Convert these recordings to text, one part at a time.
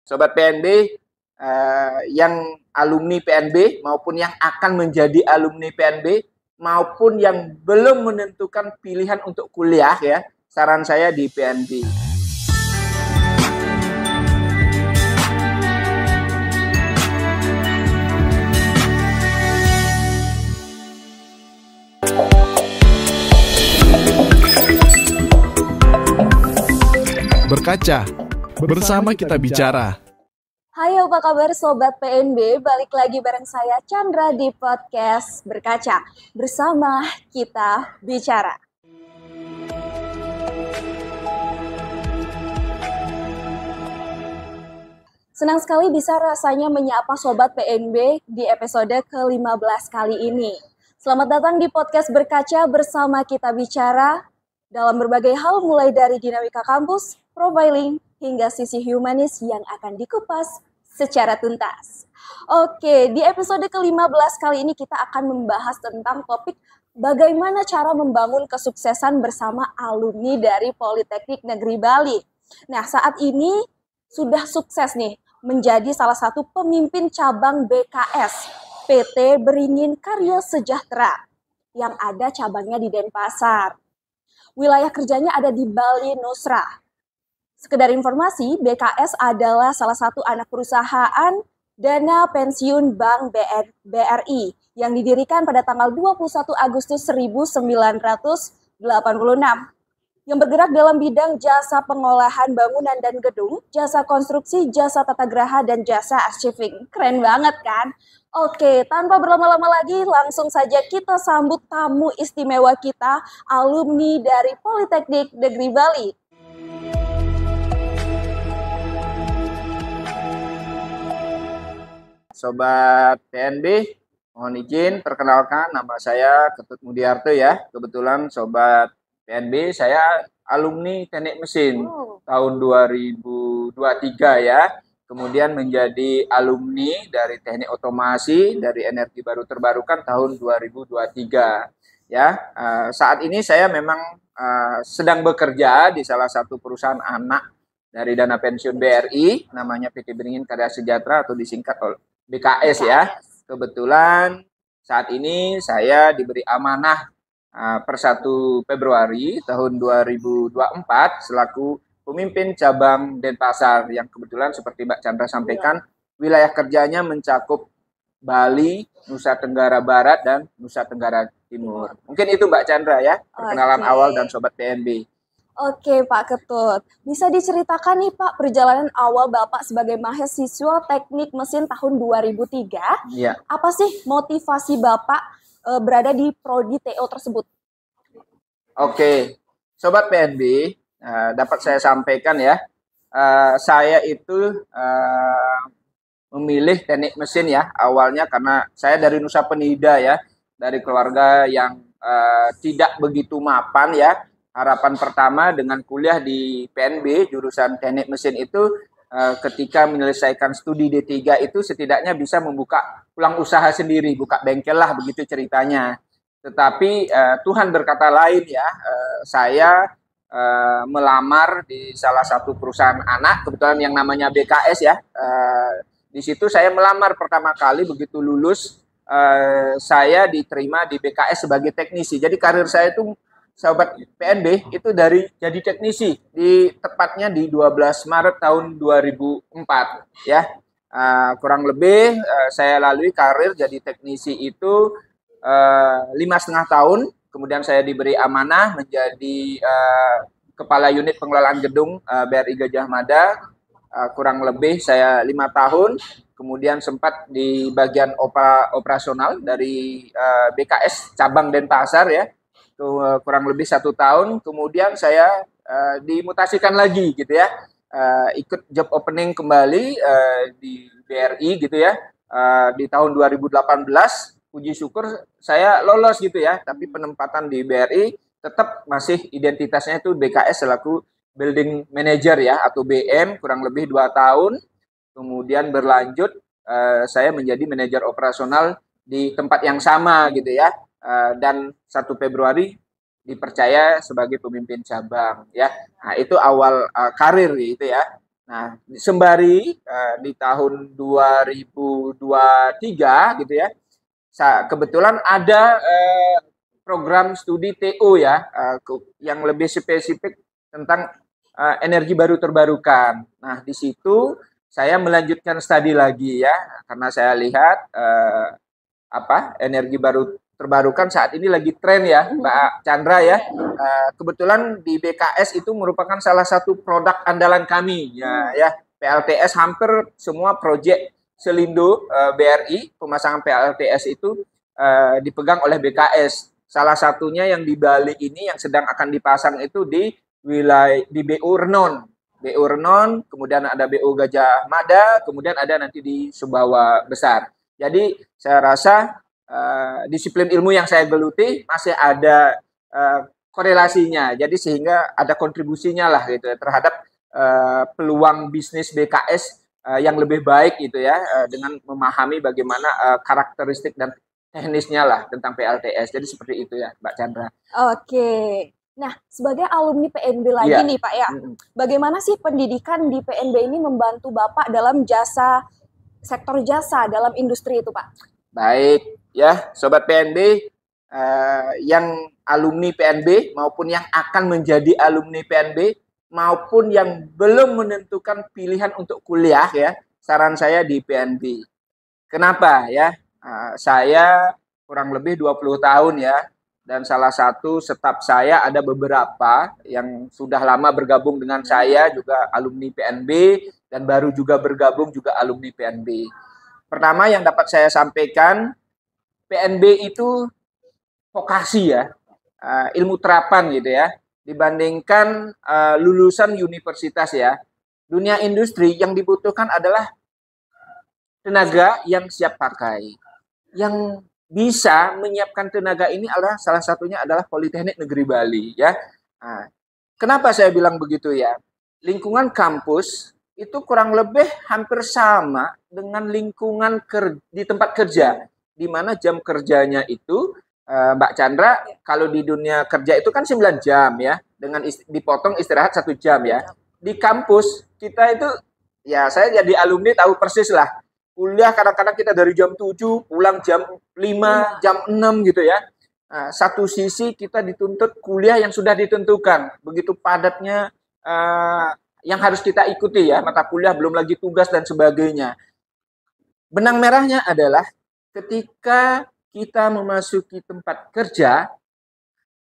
Sobat PNB, yang alumni PNB maupun yang akan menjadi alumni PNB maupun yang belum menentukan pilihan untuk kuliah ya, saran saya di PNB. Berkaca, bersama kita bicara. Hai, apa kabar Sobat PNB? Balik lagi bareng saya Chandra di podcast Berkaca. Bersama kita bicara. Senang sekali bisa rasanya menyapa Sobat PNB di episode ke-15 kali ini. Selamat datang di podcast Berkaca bersama kita bicara dalam berbagai hal mulai dari dinamika kampus, profiling, hingga sisi humanis yang akan dikupas secara tuntas. Oke, di episode ke-15 kali ini kita akan membahas tentang topik bagaimana cara membangun kesuksesan bersama alumni dari Politeknik Negeri Bali. Nah, saat ini sudah sukses nih menjadi salah satu pemimpin cabang BKS, PT Beringin Karya Sejahtera, yang ada cabangnya di Denpasar. Wilayah kerjanya ada di Bali Nusra. Sekedar informasi, BKS adalah salah satu anak perusahaan dana pensiun Bank BRI yang didirikan pada tanggal 21 Agustus 1986 yang bergerak dalam bidang jasa pengolahan bangunan dan gedung, jasa konstruksi, jasa tata graha, dan jasa archiving. Keren banget kan? Oke, tanpa berlama-lama lagi, langsung saja kita sambut tamu istimewa kita, alumni dari Politeknik Negeri Bali. Sobat PNB, mohon izin perkenalkan, nama saya Ketut Mudiarto ya. Kebetulan Sobat PNB, saya alumni Teknik Mesin tahun 2023 ya. Kemudian menjadi alumni dari Teknik Otomasi dari Energi Baru Terbarukan tahun 2023 ya. Saat ini saya memang sedang bekerja di salah satu perusahaan anak dari dana pensiun BRI, namanya PT Beringin Karya Sejahtera atau disingkat BKS ya. Kebetulan saat ini saya diberi amanah per 1 Februari tahun 2024 selaku pemimpin cabang Denpasar yang kebetulan seperti Mbak Chandra sampaikan, wilayah kerjanya mencakup Bali, Nusa Tenggara Barat, dan Nusa Tenggara Timur. Mungkin itu Mbak Chandra ya, perkenalan awal dan Sobat PNB. Oke Pak Ketut, bisa diceritakan nih Pak perjalanan awal Bapak sebagai mahasiswa teknik mesin tahun 2003. Ya. Apa sih motivasi Bapak berada di prodi TO tersebut? Oke, Sobat PNB, dapat saya sampaikan ya, saya itu memilih teknik mesin ya awalnya karena saya dari Nusa Penida ya, dari keluarga yang tidak begitu mapan ya. Harapan pertama dengan kuliah di PNB jurusan teknik mesin itu ketika menyelesaikan studi D3 itu setidaknya bisa membuka peluang usaha sendiri, buka bengkel lah begitu ceritanya. Tetapi Tuhan berkata lain ya, saya melamar di salah satu perusahaan anak, kebetulan yang namanya BKS ya. Di situ saya melamar pertama kali begitu lulus, saya diterima di BKS sebagai teknisi. Jadi karir saya itu Sobat PNB itu dari jadi teknisi tepatnya di 12 Maret tahun 2004 ya. Kurang lebih saya lalui karir jadi teknisi itu 5,5 tahun. Kemudian saya diberi amanah menjadi kepala unit pengelolaan gedung BRI Gajah Mada. Kurang lebih saya 5 tahun. Kemudian sempat di bagian operasional dari BKS cabang Denpasar ya. Kurang lebih 1 tahun. Kemudian saya dimutasikan lagi gitu ya. Ikut job opening kembali di BRI gitu ya. Di tahun 2018 puji syukur saya lolos gitu ya, tapi penempatan di BRI tetap masih identitasnya itu BKS selaku Building Manager ya, atau BM, kurang lebih 2 tahun. Kemudian berlanjut saya menjadi manajer operasional di tempat yang sama gitu ya, dan 1 Februari dipercaya sebagai pemimpin cabang ya. Nah, itu awal karir gitu ya. Nah, sembari di tahun 2023 gitu ya, kebetulan ada program studi TO ya, yang lebih spesifik tentang energi baru terbarukan. Nah, di situ saya melanjutkan studi lagi ya, karena saya lihat energi baru terbarukan saat ini lagi tren ya, Mbak Chandra ya. Kebetulan di BKS itu merupakan salah satu produk andalan kami ya. PLTS hampir semua proyek Selindo BRI pemasangan PLTS itu dipegang oleh BKS. Salah satunya yang di Bali ini yang sedang akan dipasang itu di wilayah di BU Renon. BU Renon, kemudian ada BU Gajah Mada, kemudian ada nanti di Sumbawa Besar. Jadi saya rasa disiplin ilmu yang saya geluti masih ada korelasinya. Jadi sehingga ada kontribusinya lah gitu ya, terhadap peluang bisnis BKS yang lebih baik gitu ya, dengan memahami bagaimana karakteristik dan teknisnya lah tentang PLTS. Jadi seperti itu ya, Mbak Chandra. Oke. Nah, sebagai alumni PNB lagi nih Pak ya, bagaimana sih pendidikan di PNB ini membantu Bapak dalam sektor jasa dalam industri itu Pak? Baik ya, Sobat PNB, yang alumni PNB maupun yang akan menjadi alumni PNB maupun yang belum menentukan pilihan untuk kuliah ya, saran saya di PNB. Kenapa ya? Saya kurang lebih 20 tahun ya, dan salah satu staf saya ada beberapa yang sudah lama bergabung dengan saya juga alumni PNB dan baru juga bergabung juga alumni PNB. Pertama yang dapat saya sampaikan, PNB itu vokasi ya, ilmu terapan gitu ya, dibandingkan lulusan universitas ya. Dunia industri yang dibutuhkan adalah tenaga yang siap pakai. Yang bisa menyiapkan tenaga ini adalah salah satunya adalah Politeknik Negeri Bali ya. Nah, kenapa saya bilang begitu ya? Lingkungan kampus itu kurang lebih hampir sama dengan lingkungan di tempat kerja, di mana jam kerjanya itu Mbak Chandra, kalau di dunia kerja itu kan 9 jam ya, dengan dipotong istirahat 1 jam ya. Di kampus kita itu, ya saya jadi alumni tahu persis lah. Kuliah kadang-kadang kita dari jam 7, pulang jam 5, jam 6 gitu ya. Nah, satu sisi kita dituntut kuliah yang sudah ditentukan. Begitu padatnya yang harus kita ikuti ya, mata kuliah belum lagi tugas dan sebagainya. Benang merahnya adalah ketika kita memasuki tempat kerja,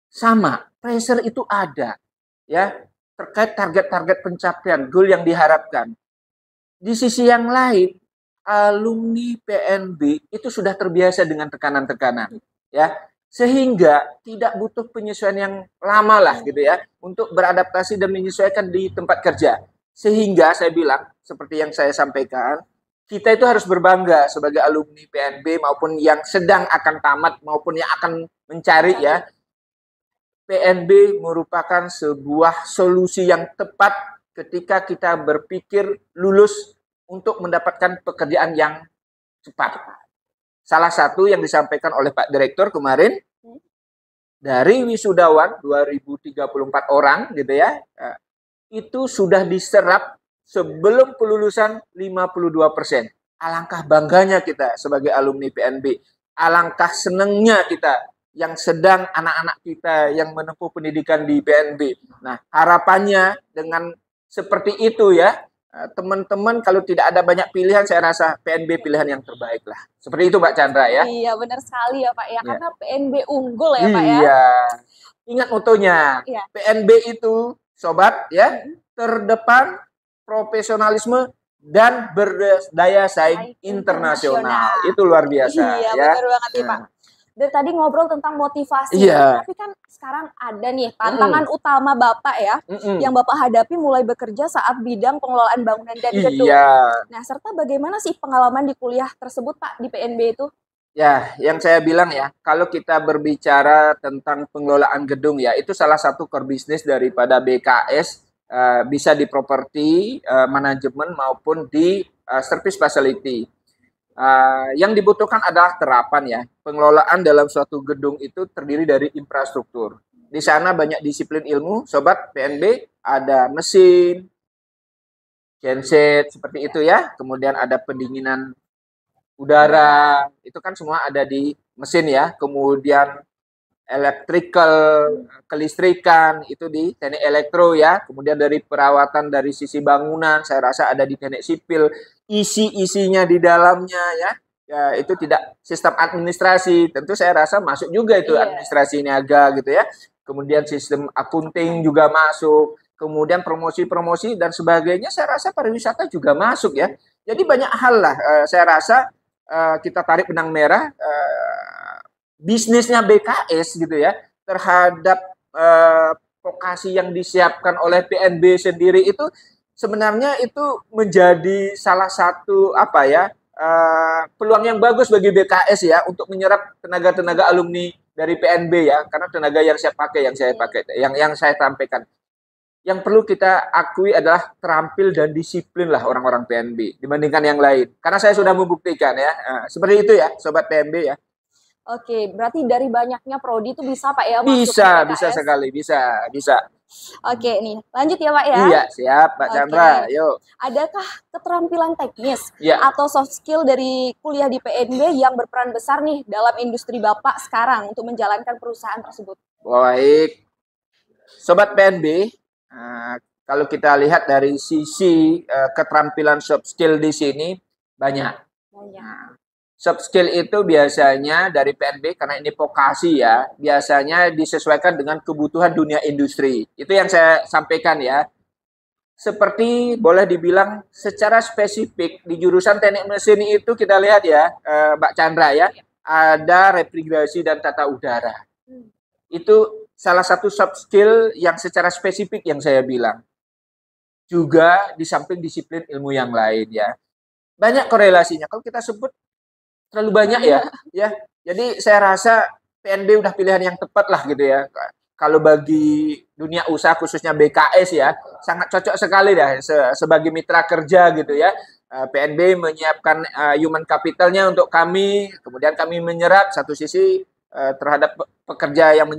sama, pressure itu ada ya, terkait target-target pencapaian, goal yang diharapkan. Di sisi yang lain, alumni PNB itu sudah terbiasa dengan tekanan-tekanan ya, sehingga tidak butuh penyesuaian yang lama lah gitu ya untuk beradaptasi dan menyesuaikan di tempat kerja. Sehingga saya bilang seperti yang saya sampaikan, kita itu harus berbangga sebagai alumni PNB maupun yang sedang akan tamat maupun yang akan mencari ya. PNB merupakan sebuah solusi yang tepat ketika kita berpikir lulus untuk mendapatkan pekerjaan yang cepat. Salah satu yang disampaikan oleh Pak Direktur kemarin, dari wisudawan 2034 orang gitu ya, itu sudah diserap sebelum pelulusan 52%. Alangkah bangganya kita sebagai alumni PNB. Alangkah senangnya kita yang sedang anak-anak kita yang menempuh pendidikan di PNB. Nah, harapannya dengan seperti itu ya, teman-teman kalau tidak ada banyak pilihan, saya rasa PNB pilihan yang terbaik lah. Seperti itu Mbak Chandra ya. Iya benar sekali ya Pak ya, karena PNB unggul ya Pak ya. Iya, ingat motonya, PNB itu sobat ya, terdepan, profesionalisme dan berdaya saing internasional. Itu luar biasa. Iya ya. benar banget nih Pak. Dari tadi ngobrol tentang motivasi, tapi kan sekarang ada nih tantangan utama Bapak ya, yang Bapak hadapi mulai bekerja saat bidang pengelolaan bangunan dan gedung. Nah, serta bagaimana sih pengalaman di kuliah tersebut Pak di PNB itu? Ya, yang saya bilang ya, kalau kita berbicara tentang pengelolaan gedung ya, itu salah satu core bisnis daripada BKS, bisa di properti, manajemen maupun di service facility. Yang dibutuhkan adalah terapan ya. Pengelolaan dalam suatu gedung itu terdiri dari infrastruktur. Di sana banyak disiplin ilmu, sobat PNB, ada mesin, genset seperti itu ya. Kemudian ada pendinginan udara, itu kan semua ada di mesin ya. Kemudian electrical, kelistrikan itu di teknik elektro ya. Kemudian dari perawatan dari sisi bangunan saya rasa ada di teknik sipil. Isi-isinya di dalamnya ya. Ya itu tidak sistem administrasi. Tentu saya rasa masuk juga itu administrasi niaga gitu ya. Kemudian sistem akunting juga masuk. Kemudian promosi-promosi dan sebagainya saya rasa pariwisata juga masuk ya. Jadi banyak hal lah saya rasa kita tarik benang merah bisnisnya BKS gitu ya terhadap vokasi yang disiapkan oleh PNB sendiri itu sebenarnya itu menjadi salah satu apa ya peluang yang bagus bagi BKS ya untuk menyerap tenaga-tenaga alumni dari PNB ya karena tenaga yang saya pakai yang saya sampaikan yang perlu kita akui adalah terampil dan disiplin lah orang-orang PNB dibandingkan yang lain karena saya sudah membuktikan ya seperti itu ya sobat PNB ya. Oke, berarti dari banyaknya prodi itu bisa Pak ya masuk Bisa, ke bisa PKS? sekali, bisa. Oke nih, lanjut ya Pak ya. Iya, siap Pak Chandra. Yuk. Adakah keterampilan teknis Ya. atau soft skill dari kuliah di PNB yang berperan besar nih dalam industri Bapak sekarang untuk menjalankan perusahaan tersebut? Baik. Sobat PNB, kalau kita lihat dari sisi keterampilan soft skill di sini banyak. Soft skill itu biasanya dari PNB karena ini vokasi ya, biasanya disesuaikan dengan kebutuhan dunia industri. Itu yang saya sampaikan ya. Seperti boleh dibilang secara spesifik di jurusan teknik mesin itu kita lihat ya, Mbak Chandra ya, ada refrigerasi dan tata udara. Itu salah satu soft skill yang secara spesifik yang saya bilang. Juga di samping disiplin ilmu yang lain ya. Banyak korelasinya. Kalau kita sebut terlalu banyak ya. Jadi saya rasa PNB udah pilihan yang tepat lah gitu ya. Kalau bagi dunia usaha khususnya BKS ya, sangat cocok sekali dah sebagai mitra kerja gitu ya. PNB menyiapkan human capitalnya untuk kami, kemudian kami menyerap satu sisi terhadap pekerja yang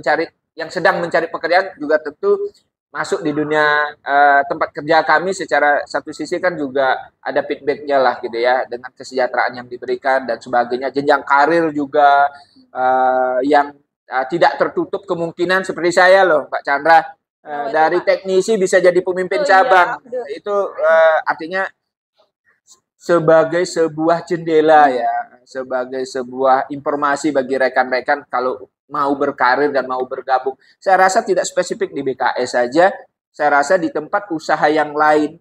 sedang mencari pekerjaan juga tentu masuk di dunia tempat kerja kami secara satu sisi kan juga ada feedbacknya lah gitu ya dengan kesejahteraan yang diberikan dan sebagainya jenjang karir juga yang tidak tertutup kemungkinan seperti saya loh Pak Chandra dari teknisi bisa jadi pemimpin cabang itu artinya sebagai sebuah jendela ya sebagai sebuah informasi bagi rekan-rekan kalau mau berkarir dan mau bergabung. Saya rasa tidak spesifik di BKS saja. Saya rasa di tempat usaha yang lain,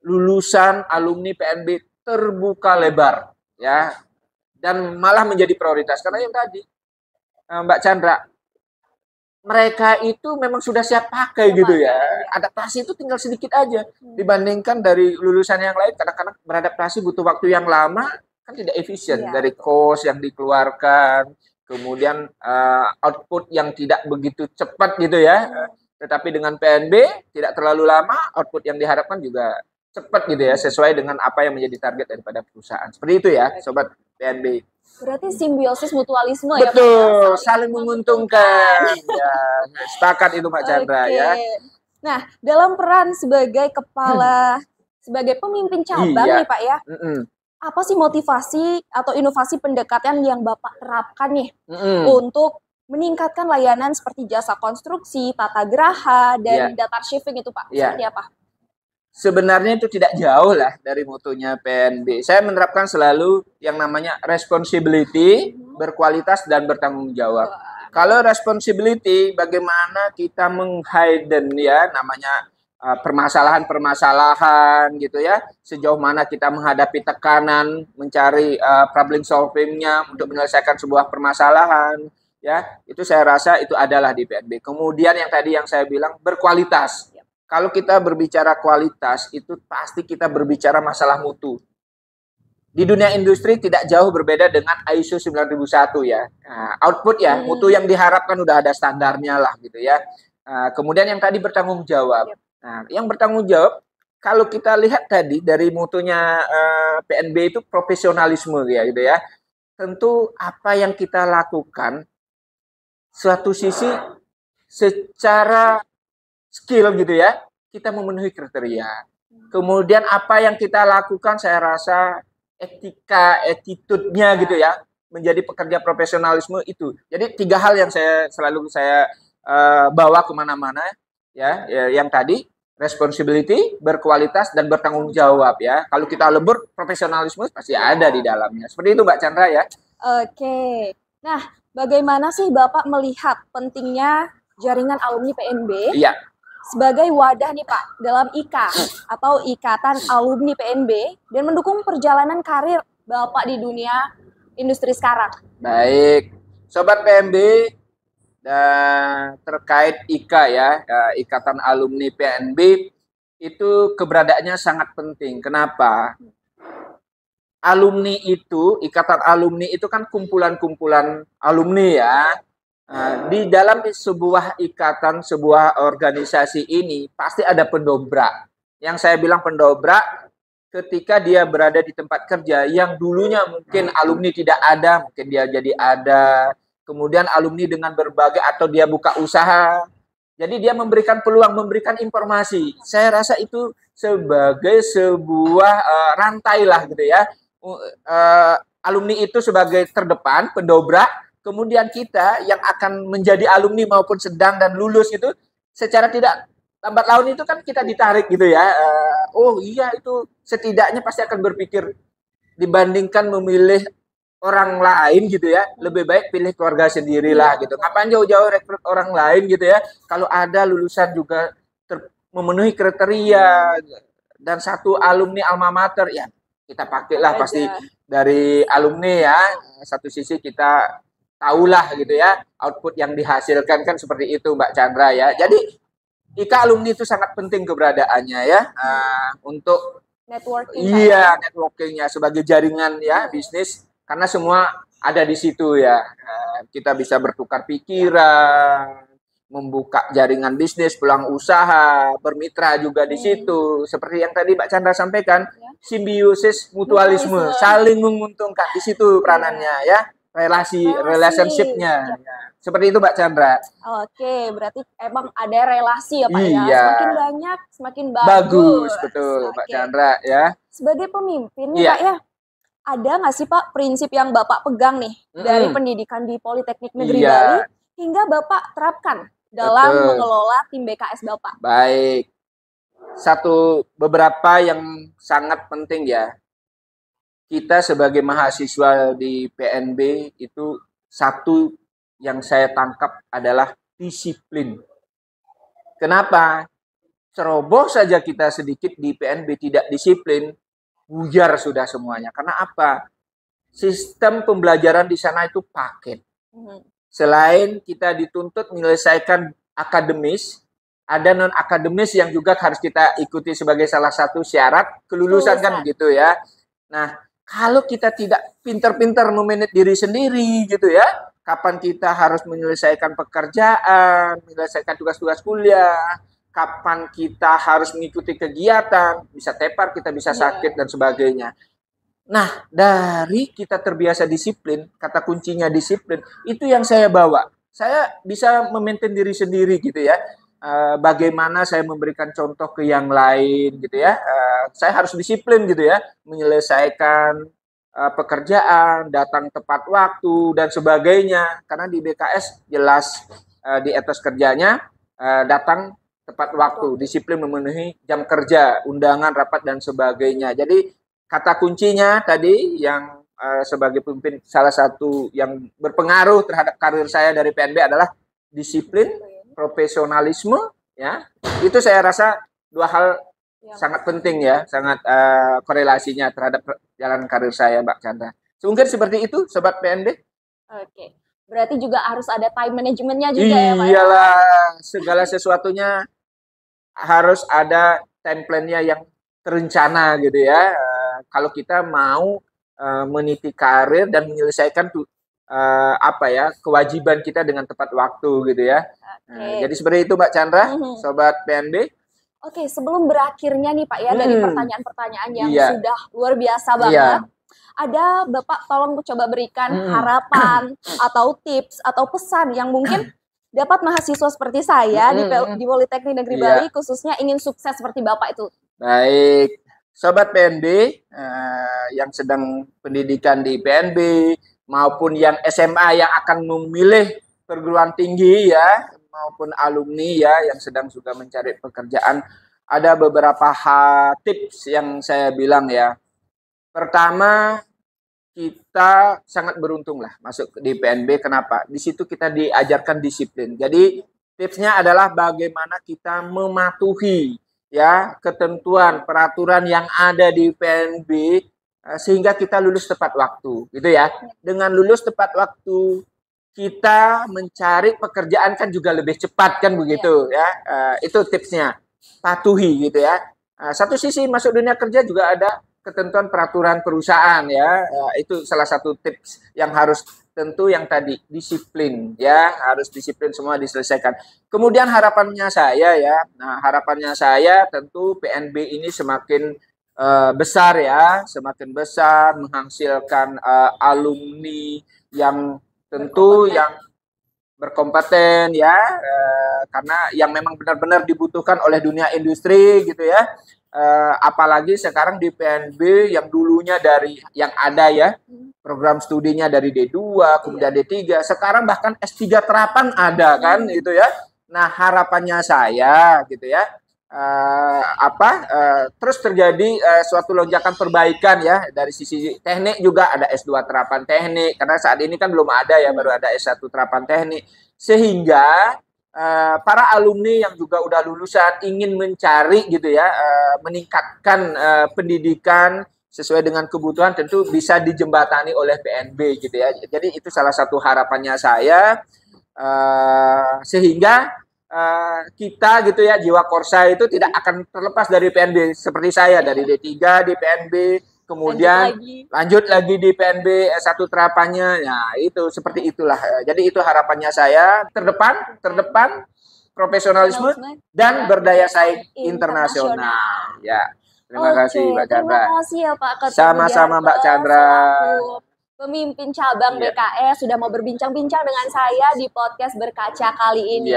lulusan alumni PNB terbuka lebar, ya, dan malah menjadi prioritas. Karena yang tadi, Mbak Chandra, mereka itu memang sudah siap pakai gitu ya. Adaptasi itu tinggal sedikit aja dibandingkan dari lulusan yang lain. Kadang-kadang beradaptasi butuh waktu yang lama, kan tidak efisien dari cost yang dikeluarkan. Kemudian output yang tidak begitu cepat gitu ya. Tetapi dengan PNB tidak terlalu lama, output yang diharapkan juga cepat gitu ya, sesuai dengan apa yang menjadi target daripada perusahaan. Seperti itu ya, Sobat PNB. Berarti simbiosis mutualisme ya Pak? Betul, saling menguntungkan. Ya, sepakat itu Pak Chandra ya. Nah, dalam peran sebagai kepala, sebagai pemimpin cabang nih Pak ya, apa sih motivasi atau inovasi pendekatan yang Bapak terapkan nih untuk meningkatkan layanan seperti jasa konstruksi, tata geraha, dan data archiving itu Pak? Seperti apa? Sebenarnya itu tidak jauh lah dari mutunya PNB. Saya menerapkan selalu yang namanya responsibility, berkualitas, dan bertanggung jawab. Kalau responsibility, bagaimana kita menghidden ya namanya permasalahan-permasalahan gitu ya, sejauh mana kita menghadapi tekanan, mencari problem solvingnya untuk menyelesaikan sebuah permasalahan, ya itu saya rasa itu adalah di PNB. Kemudian yang tadi yang saya bilang berkualitas. Kalau kita berbicara kualitas itu pasti kita berbicara masalah mutu. Di dunia industri tidak jauh berbeda dengan ISO 9001 ya. Output ya, mutu yang diharapkan udah ada standarnya lah gitu ya. Kemudian yang tadi bertanggung jawab. Nah, yang bertanggung jawab, kalau kita lihat tadi dari mutunya PNB itu profesionalisme ya gitu ya. Tentu apa yang kita lakukan, suatu sisi secara skill gitu ya, kita memenuhi kriteria. Kemudian apa yang kita lakukan, saya rasa etika, attitude-nya gitu ya, menjadi pekerja profesionalisme itu. Jadi 3 hal yang selalu saya bawa kemana-mana ya, yang tadi responsibility, berkualitas dan bertanggung jawab ya. Kalau kita lebur, profesionalisme pasti ada di dalamnya. Seperti itu Mbak Chandra ya. Oke. Nah, bagaimana sih Bapak melihat pentingnya jaringan alumni PNB Iya. sebagai wadah nih Pak dalam IKA atau Ikatan Alumni PNB dan mendukung perjalanan karir Bapak di dunia industri sekarang? Baik, Sobat PNB, dan terkait IKA ya, Ikatan Alumni PNB itu keberadaannya sangat penting. Kenapa? Alumni itu, Ikatan Alumni itu kan kumpulan-kumpulan alumni ya. Di dalam sebuah ikatan, sebuah organisasi ini pasti ada pendobrak. Yang saya bilang pendobrak ketika dia berada di tempat kerja yang dulunya mungkin alumni tidak ada, mungkin dia jadi ada. Kemudian alumni dengan berbagai atau dia buka usaha. Jadi dia memberikan peluang, memberikan informasi. Saya rasa itu sebagai sebuah rantai lah gitu ya. Alumni itu sebagai terdepan, pendobrak. Kemudian kita yang akan menjadi alumni maupun sedang dan lulus itu secara tidak lambat laun itu kan kita ditarik gitu ya. Oh iya itu setidaknya pasti akan berpikir dibandingkan memilih orang lain gitu ya, lebih baik pilih keluarga sendirilah gitu. Kapan jauh-jauh rekrut orang lain gitu ya. Kalau ada lulusan juga memenuhi kriteria dan satu alumni alma mater ya kita pakailah pasti dari alumni ya. Satu sisi kita tahulah gitu ya output yang dihasilkan kan seperti itu Mbak Chandra ya. Jadi IKA alumni itu sangat penting keberadaannya ya untuk networking. Iya, networkingnya sebagai jaringan ya bisnis karena semua ada di situ ya. Kita bisa bertukar pikiran, membuka jaringan bisnis, peluang usaha, bermitra juga di situ. Seperti yang tadi Mbak Chandra sampaikan, simbiosis mutualisme, saling menguntungkan di situ peranannya ya. Relationship-nya. Seperti itu Mbak Chandra. Oke, berarti emang ada relasi ya Pak ya. Semakin banyak, semakin bagus. Bagus, betul Mbak Chandra ya. Sebagai pemimpin nih Pak ya, ada nggak sih Pak prinsip yang Bapak pegang nih dari pendidikan di Politeknik Negeri Bali hingga Bapak terapkan dalam mengelola tim BKS Bapak? Baik. Beberapa yang sangat penting ya. Kita sebagai mahasiswa di PNB itu satu yang saya tangkap adalah disiplin. Kenapa? Ceroboh saja kita sedikit di PNB tidak disiplin, buyar sudah semuanya. Karena apa? Sistem pembelajaran di sana itu paket. Selain kita dituntut menyelesaikan akademis, ada non-akademis yang juga harus kita ikuti sebagai salah satu syarat kelulusan kan begitu ya. Nah, kalau kita tidak pintar-pintar memanage diri sendiri gitu ya, kapan kita harus menyelesaikan pekerjaan, menyelesaikan tugas-tugas kuliah, kapan kita harus mengikuti kegiatan, bisa tepar, kita bisa sakit dan sebagainya. Nah, dari kita terbiasa disiplin, kata kuncinya disiplin, itu yang saya bawa. Saya bisa memaintain diri sendiri gitu ya. Bagaimana saya memberikan contoh ke yang lain gitu ya. Saya harus disiplin gitu ya, menyelesaikan pekerjaan, datang tepat waktu dan sebagainya. Karena di BKS jelas di etos kerjanya datang tepat waktu, disiplin memenuhi jam kerja, undangan, rapat dan sebagainya. Jadi kata kuncinya tadi yang sebagai pemimpin salah satu yang berpengaruh terhadap karir saya dari PNB adalah disiplin, profesionalisme ya. Itu saya rasa dua hal sangat penting ya, sangat korelasinya terhadap jalan karir saya Mbak Chandra. Mungkin seperti itu Sobat PNB. Oke. Berarti juga harus ada time manajemennya juga ya Pak. Iyalah, segala sesuatunya harus ada time plan-nya yang terencana gitu ya. Kalau kita mau meniti karir dan menyelesaikan kewajiban kita dengan tepat waktu gitu ya. Jadi seperti itu Mbak Chandra, Sobat PNB. Oke, sebelum berakhirnya nih Pak ya dari pertanyaan-pertanyaan yang sudah luar biasa banget. Ada Bapak tolong coba berikan harapan atau tips atau pesan yang mungkin dapat mahasiswa seperti saya di Politeknik Negeri Bali khususnya ingin sukses seperti Bapak itu. Baik, Sobat PNB yang sedang pendidikan di PNB maupun yang SMA yang akan memilih perguruan tinggi ya, maupun alumni ya yang sedang juga mencari pekerjaan, ada beberapa tips yang saya bilang ya. Pertama, kita sangat beruntung lah masuk di PNB. Kenapa? Di situ kita diajarkan disiplin. Jadi tipsnya adalah bagaimana kita mematuhi ya ketentuan peraturan yang ada di PNB sehingga kita lulus tepat waktu, gitu ya. Dengan lulus tepat waktu kita mencari pekerjaan kan juga lebih cepat kan begitu ya. Itu tipsnya. Patuhi gitu ya. Satu sisi masuk dunia kerja juga ada ketentuan peraturan perusahaan ya. Itu salah satu tips yang harus tentu yang tadi disiplin ya, harus disiplin semua diselesaikan. Kemudian harapannya saya ya, nah harapannya saya tentu PNB ini semakin besar ya, semakin besar menghasilkan alumni yang tentu yang berkompeten ya, karena yang memang benar-benar dibutuhkan oleh dunia industri gitu ya. Apalagi sekarang di PNB yang dulunya dari yang ada ya, program studinya dari D2, kemudian D3, sekarang bahkan S3 terapan ada kan itu ya. Nah, harapannya saya gitu ya, terus terjadi suatu lonjakan perbaikan ya dari sisi teknik, juga ada S2 terapan teknik karena saat ini kan belum ada ya, baru ada S1 terapan teknik, sehingga para alumni yang juga udah lulusan ingin mencari gitu ya, meningkatkan pendidikan sesuai dengan kebutuhan, tentu bisa dijembatani oleh PNB gitu ya. Jadi itu salah satu harapannya saya, sehingga kita gitu ya, jiwa Korsa itu tidak akan terlepas dari PNB. Seperti saya dari D3 di PNB, kemudian lanjut lagi di PNB S1 terapannya. Nah, itu seperti itulah. Jadi itu harapannya saya, terdepan profesionalisme dan berdaya saing internasional. Ya. Terima kasih Mbak Chandra. Terima kasih ya Pak Ketua. Sama-sama Mbak Chandra. Pemimpin cabang BKS sudah mau berbincang-bincang dengan saya di podcast Berkaca kali ini.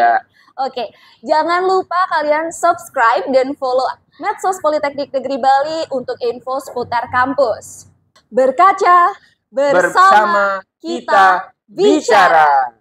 Oke, jangan lupa kalian subscribe dan follow Medsos Politeknik Negeri Bali untuk info seputar kampus. Berkaca bersama kita bicara.